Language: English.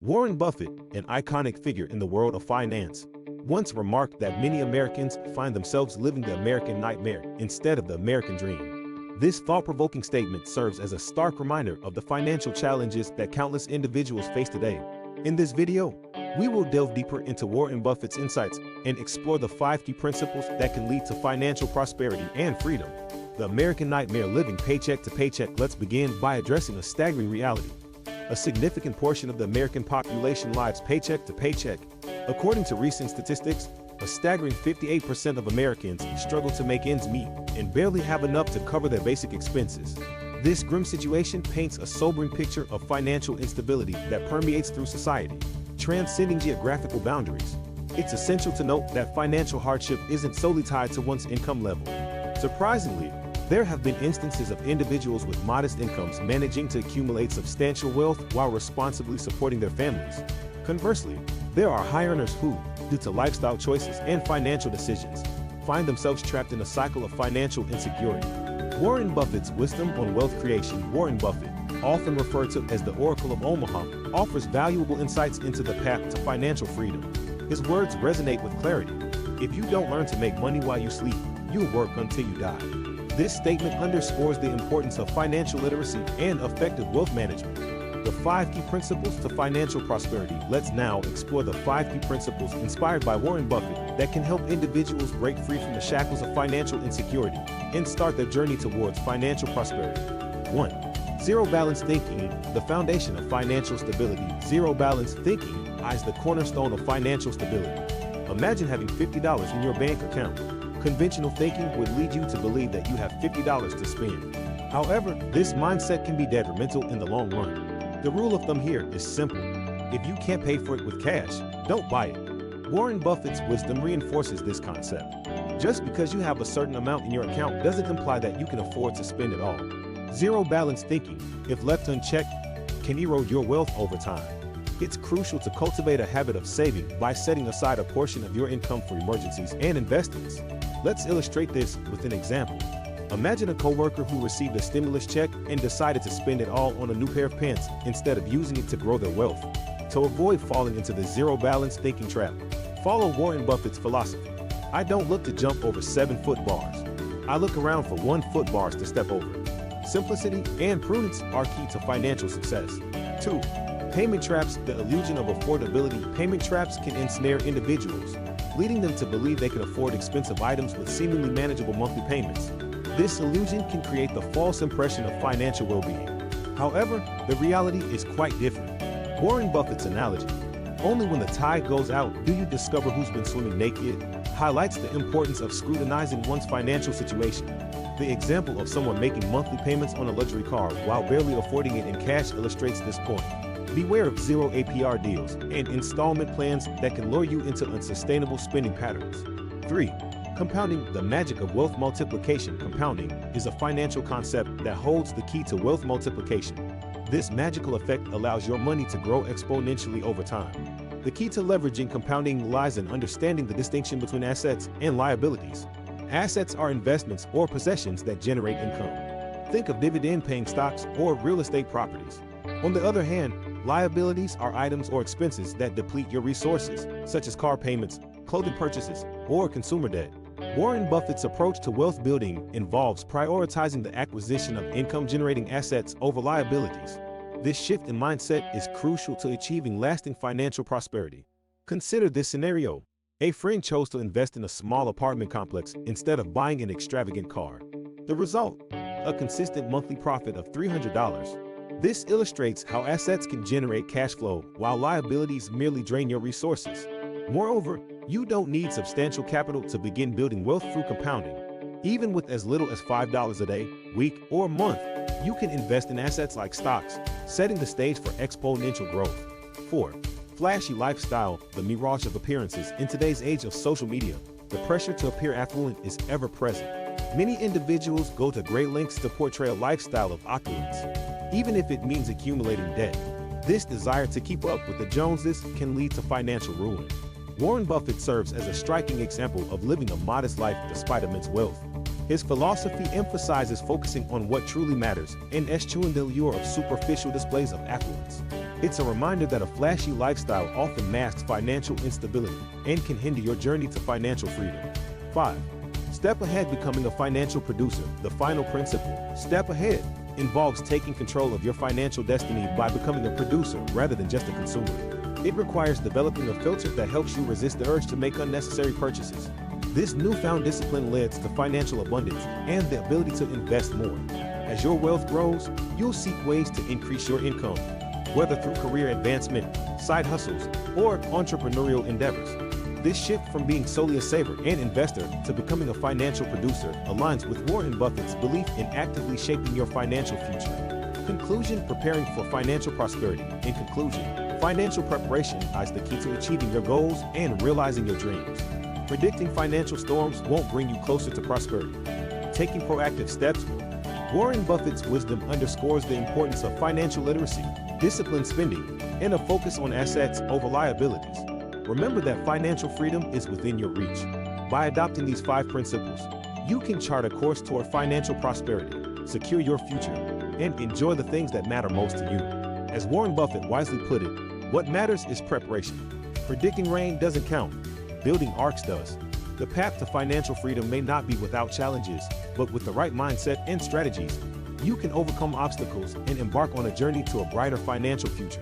Warren Buffett, an iconic figure in the world of finance, once remarked that many Americans find themselves living the American nightmare instead of the American dream. This thought-provoking statement serves as a stark reminder of the financial challenges that countless individuals face today. In this video, we will delve deeper into Warren Buffett's insights and explore the 5 key principles that can lead to financial prosperity and freedom. The American nightmare, living paycheck to paycheck. Let's begin by addressing a staggering reality. A significant portion of the American population lives paycheck to paycheck. According to recent statistics, a staggering 58% of Americans struggle to make ends meet and barely have enough to cover their basic expenses. This grim situation paints a sobering picture of financial instability that permeates through society, transcending geographical boundaries. It's essential to note that financial hardship isn't solely tied to one's income level. Surprisingly, there have been instances of individuals with modest incomes managing to accumulate substantial wealth while responsibly supporting their families. Conversely, there are high earners who, due to lifestyle choices and financial decisions, find themselves trapped in a cycle of financial insecurity. Warren Buffett's wisdom on wealth creation. Warren Buffett, often referred to as the Oracle of Omaha, offers valuable insights into the path to financial freedom. His words resonate with clarity. If you don't learn to make money while you sleep, you'll work until you die. This statement underscores the importance of financial literacy and effective wealth management. The 5 key principles to financial prosperity. Let's now explore the 5 key principles inspired by Warren Buffett that can help individuals break free from the shackles of financial insecurity and start their journey towards financial prosperity. 1. Zero balance thinking, the foundation of financial stability. Zero balance thinking is the cornerstone of financial stability. Imagine having $50 in your bank account. Conventional thinking would lead you to believe that you have $50 to spend. However, this mindset can be detrimental in the long run. The rule of thumb here is simple. If you can't pay for it with cash, don't buy it. Warren Buffett's wisdom reinforces this concept. Just because you have a certain amount in your account doesn't imply that you can afford to spend it all. Zero balance thinking, if left unchecked, can erode your wealth over time. It's crucial to cultivate a habit of saving by setting aside a portion of your income for emergencies and investments. Let's illustrate this with an example. Imagine a coworker who received a stimulus check and decided to spend it all on a new pair of pants instead of using it to grow their wealth. To avoid falling into the zero balance thinking trap, follow Warren Buffett's philosophy. I don't look to jump over 7-foot bars. I look around for 1-foot bars to step over. Simplicity and prudence are key to financial success. 2. Payment traps, the illusion of affordability. Payment traps can ensnare individuals, leading them to believe they can afford expensive items with seemingly manageable monthly payments. This illusion can create the false impression of financial well-being. However, the reality is quite different. Warren Buffett's analogy, only when the tide goes out do you discover who's been swimming naked, highlights the importance of scrutinizing one's financial situation. The example of someone making monthly payments on a luxury car while barely affording it in cash illustrates this point. Beware of zero APR deals and installment plans that can lure you into unsustainable spending patterns. 3. Compounding, the magic of wealth multiplication. Compounding is a financial concept that holds the key to wealth multiplication. This magical effect allows your money to grow exponentially over time. The key to leveraging compounding lies in understanding the distinction between assets and liabilities. Assets are investments or possessions that generate income. Think of dividend-paying stocks or real estate properties. On the other hand, liabilities are items or expenses that deplete your resources, such as car payments, clothing purchases, or consumer debt. Warren Buffett's approach to wealth building involves prioritizing the acquisition of income-generating assets over liabilities. This shift in mindset is crucial to achieving lasting financial prosperity. Consider this scenario. A friend chose to invest in a small apartment complex instead of buying an extravagant car. The result? A consistent monthly profit of $300. This illustrates how assets can generate cash flow while liabilities merely drain your resources. Moreover, you don't need substantial capital to begin building wealth through compounding. Even with as little as $5 a day, week, or month, you can invest in assets like stocks, setting the stage for exponential growth. 4. Flashy lifestyle, the mirage of appearances. In today's age of social media, the pressure to appear affluent is ever present. Many individuals go to great lengths to portray a lifestyle of opulence, even if it means accumulating debt. This desire to keep up with the Joneses can lead to financial ruin. Warren Buffett serves as a striking example of living a modest life despite immense wealth. His philosophy emphasizes focusing on what truly matters and eschewing the allure of superficial displays of affluence. It's a reminder that a flashy lifestyle often masks financial instability and can hinder your journey to financial freedom. 5. Step ahead, becoming a financial producer. The final principle, step ahead, involves taking control of your financial destiny by becoming a producer rather than just a consumer. It requires developing a filter that helps you resist the urge to make unnecessary purchases. This newfound discipline leads to financial abundance and the ability to invest more. As your wealth grows, you'll seek ways to increase your income, whether through career advancement, side hustles, or entrepreneurial endeavors. This shift from being solely a saver and investor to becoming a financial producer aligns with Warren Buffett's belief in actively shaping your financial future. Conclusion: preparing for financial prosperity. In conclusion, financial preparation is the key to achieving your goals and realizing your dreams. Predicting financial storms won't bring you closer to prosperity. Taking proactive steps will. Warren Buffett's wisdom underscores the importance of financial literacy, disciplined spending, and a focus on assets over liabilities. Remember that financial freedom is within your reach. By adopting these 5 principles, you can chart a course toward financial prosperity, secure your future, and enjoy the things that matter most to you. As Warren Buffett wisely put it, what matters is preparation. Predicting rain doesn't count. Building arcs does. The path to financial freedom may not be without challenges, but with the right mindset and strategies, you can overcome obstacles and embark on a journey to a brighter financial future.